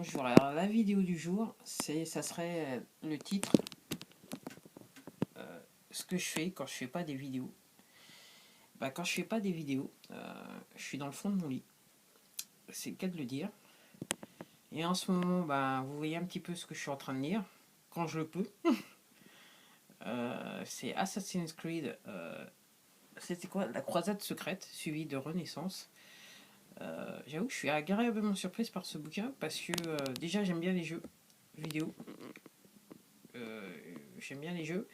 Bonjour, alors la vidéo du jour, ça serait le titre, ce que je fais quand je fais pas des vidéos. Quand je fais pas des vidéos, je suis dans le fond de mon lit, c'est le cas de le dire. Et en ce moment, vous voyez un petit peu ce que je suis en train de lire, quand je le peux. C'est Assassin's Creed, c'était quoi? La croisade secrète, suivie de Renaissance. J'avoue que je suis agréablement surprise par ce bouquin, parce que déjà j'aime bien les jeux vidéo. Euh, J'aime bien les jeux.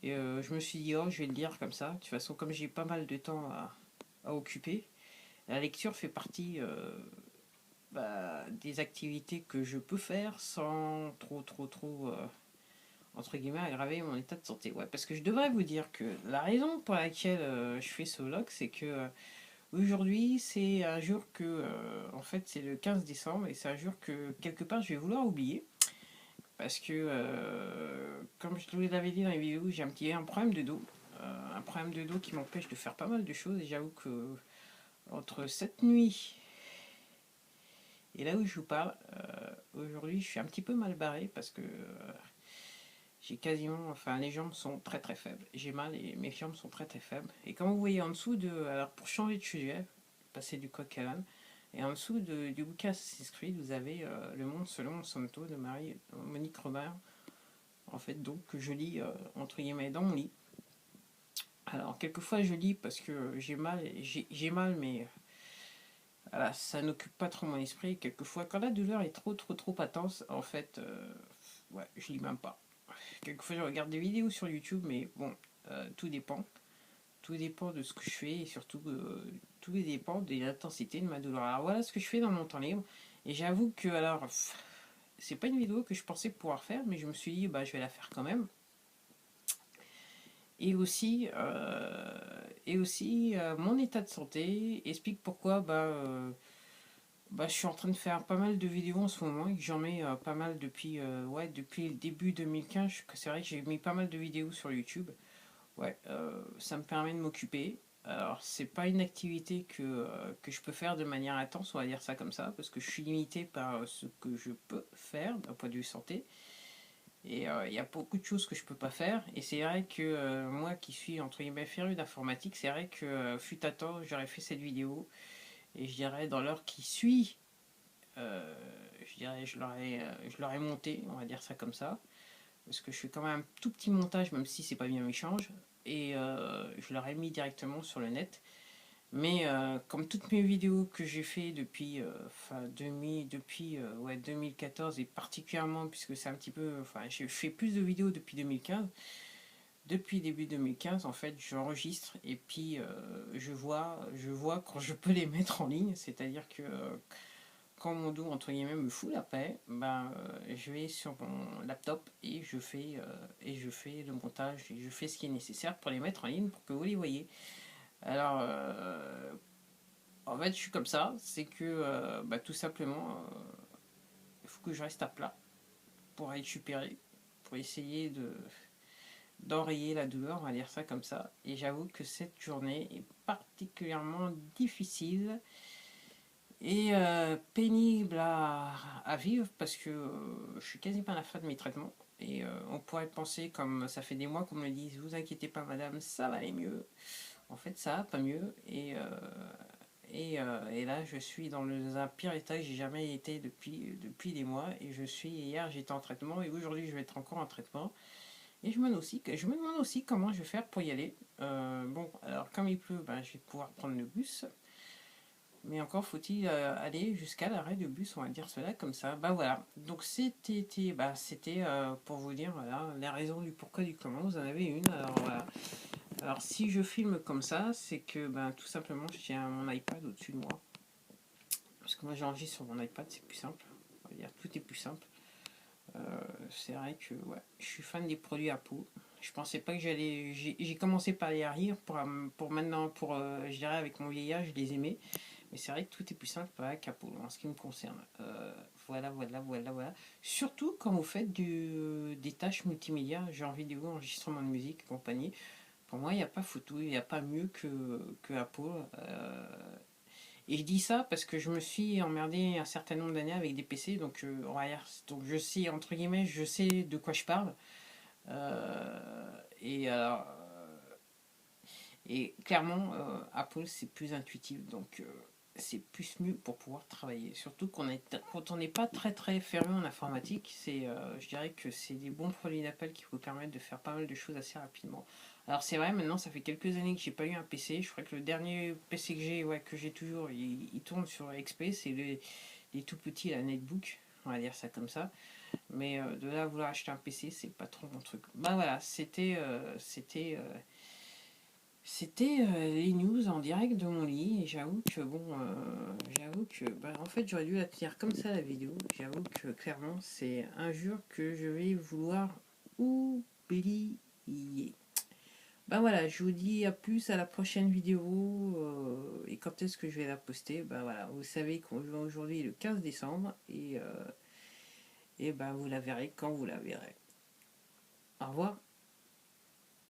Et je me suis dit, oh, je vais le lire comme ça. De toute façon, comme j'ai pas mal de temps à occuper, la lecture fait partie des activités que je peux faire sans trop, entre guillemets, aggraver mon état de santé. Ouais, parce que je devrais vous dire que la raison pour laquelle je fais ce vlog, c'est que aujourd'hui, c'est un jour que, en fait, c'est le 15 décembre et c'est un jour que, quelque part, je vais vouloir oublier. Parce que, comme je vous l'avais dit dans les vidéos, j'ai un problème de dos. Un problème de dos qui m'empêche de faire pas mal de choses. Et j'avoue que entre cette nuit et là où je vous parle, aujourd'hui, je suis un petit peu mal barré parce que j'ai quasiment. Enfin, les jambes sont très faibles. J'ai mal et mes jambes sont très faibles. Et comme vous voyez en dessous de. Alors, pour changer de sujet, passer du coq à l'âne, et en dessous du bouquin Assassin's Creed, vous avez Le Monde selon Monsanto de Monique Robert. En fait, donc, que je lis entre guillemets dans mon lit. Alors, quelquefois, je lis parce que j'ai mal, mais voilà, ça n'occupe pas trop mon esprit. Quelquefois, quand la douleur est trop intense, en fait, ouais, je lis même pas. Quelquefois, je regarde des vidéos sur YouTube, mais bon, tout dépend. Tout dépend de ce que je fais et surtout, tout dépend de l'intensité de ma douleur. Alors, voilà ce que je fais dans mon temps libre. Et j'avoue que, alors, c'est pas une vidéo que je pensais pouvoir faire, mais je me suis dit, je vais la faire quand même. Et aussi, mon état de santé explique pourquoi je suis en train de faire pas mal de vidéos en ce moment et que j'en mets pas mal depuis le début 2015. C'est vrai que j'ai mis pas mal de vidéos sur YouTube. Ouais, ça me permet de m'occuper. Alors, c'est pas une activité que je peux faire de manière intense, on va dire ça comme ça, parce que je suis limité par ce que je peux faire d'un point de vue santé. Et il y a beaucoup de choses que je peux pas faire. Et c'est vrai que moi qui suis entre guillemets féru d'informatique, c'est vrai que fut à temps j'aurais fait cette vidéo. Et je dirais dans l'heure qui suit, je dirais je l'aurais monté, on va dire ça comme ça. Parce que je fais quand même un tout petit montage, même si c'est pas bien méchange. Et je l'aurais mis directement sur le net. Mais comme toutes mes vidéos que j'ai fait depuis 2014 et particulièrement puisque c'est un petit peu, j'ai fait plus de vidéos depuis 2015. Depuis début 2015, en fait, j'enregistre et puis je vois quand je peux les mettre en ligne. C'est-à-dire que quand mon dos entre guillemets me fout la paix, je vais sur mon laptop et je fais le montage et je fais ce qui est nécessaire pour les mettre en ligne pour que vous les voyez. Alors, en fait, je suis comme ça, c'est que tout simplement, il faut que je reste à plat pour récupérer, pour essayer d'enrayer la douleur, on va dire ça comme ça. Et j'avoue que cette journée est particulièrement difficile et pénible à vivre parce que je suis quasiment à la fin de mes traitements. Et on pourrait penser, comme ça fait des mois qu'on me le dit, vous inquiétez pas madame, ça va aller mieux. En fait, ça va pas mieux. Et là, je suis dans un pire état que j'ai jamais été depuis des mois. Et hier, j'étais en traitement et aujourd'hui, je vais être encore en traitement. Et je me demande aussi comment je vais faire pour y aller. Bon, alors comme il pleut, je vais pouvoir prendre le bus. Mais encore faut-il aller jusqu'à l'arrêt de bus, on va dire cela comme ça. Voilà. Donc c'était pour vous dire voilà, la raison du pourquoi du comment. Vous en avez une. Alors voilà. Alors si je filme comme ça, c'est que tout simplement je tiens mon iPad au-dessus de moi. Parce que moi j'enregistre sur mon iPad, c'est plus simple. On va dire tout est plus simple. C'est vrai que ouais, je suis fan des produits Apple. Je pensais pas que j'allais. J'ai commencé par les rire pour maintenant, je dirais avec mon vieillage, je les aimais. Mais c'est vrai que tout est plus simple avec Apple en ce qui me concerne. Voilà. Surtout quand vous faites des tâches multimédia, genre vidéo, enregistrement de musique et compagnie. Pour moi, il n'y a pas photo, il n'y a pas mieux que Apple. Et je dis ça parce que je me suis emmerdé un certain nombre d'années avec des PC, donc, on va dire, donc je sais, entre guillemets, je sais de quoi je parle. Et alors, et clairement, Apple, c'est plus intuitif, donc c'est plus mieux pour pouvoir travailler. Surtout quand on n'est pas très très fermé en informatique, je dirais que c'est des bons produits d'Apple qui vous permettent de faire pas mal de choses assez rapidement. Alors c'est vrai, maintenant ça fait quelques années que j'ai pas eu un PC. Je crois que le dernier PC que j'ai, ouais, que j'ai toujours, il tourne sur XP, c'est les tout petits, la netbook, on va dire ça comme ça. Mais de là à vouloir acheter un PC, c'est pas trop mon truc. Bah voilà, c'était les news en direct de mon lit. Et j'avoue que bon, j'avoue que bah, en fait j'aurais dû la tenir comme ça la vidéo. J'avoue que clairement c'est un jour que je vais vouloir oublier. Ben voilà, je vous dis à plus à la prochaine vidéo. Et quand est-ce que je vais la poster? Ben voilà, vous savez qu'aujourd'hui est le 15 décembre et ben vous la verrez quand vous la verrez. Au revoir.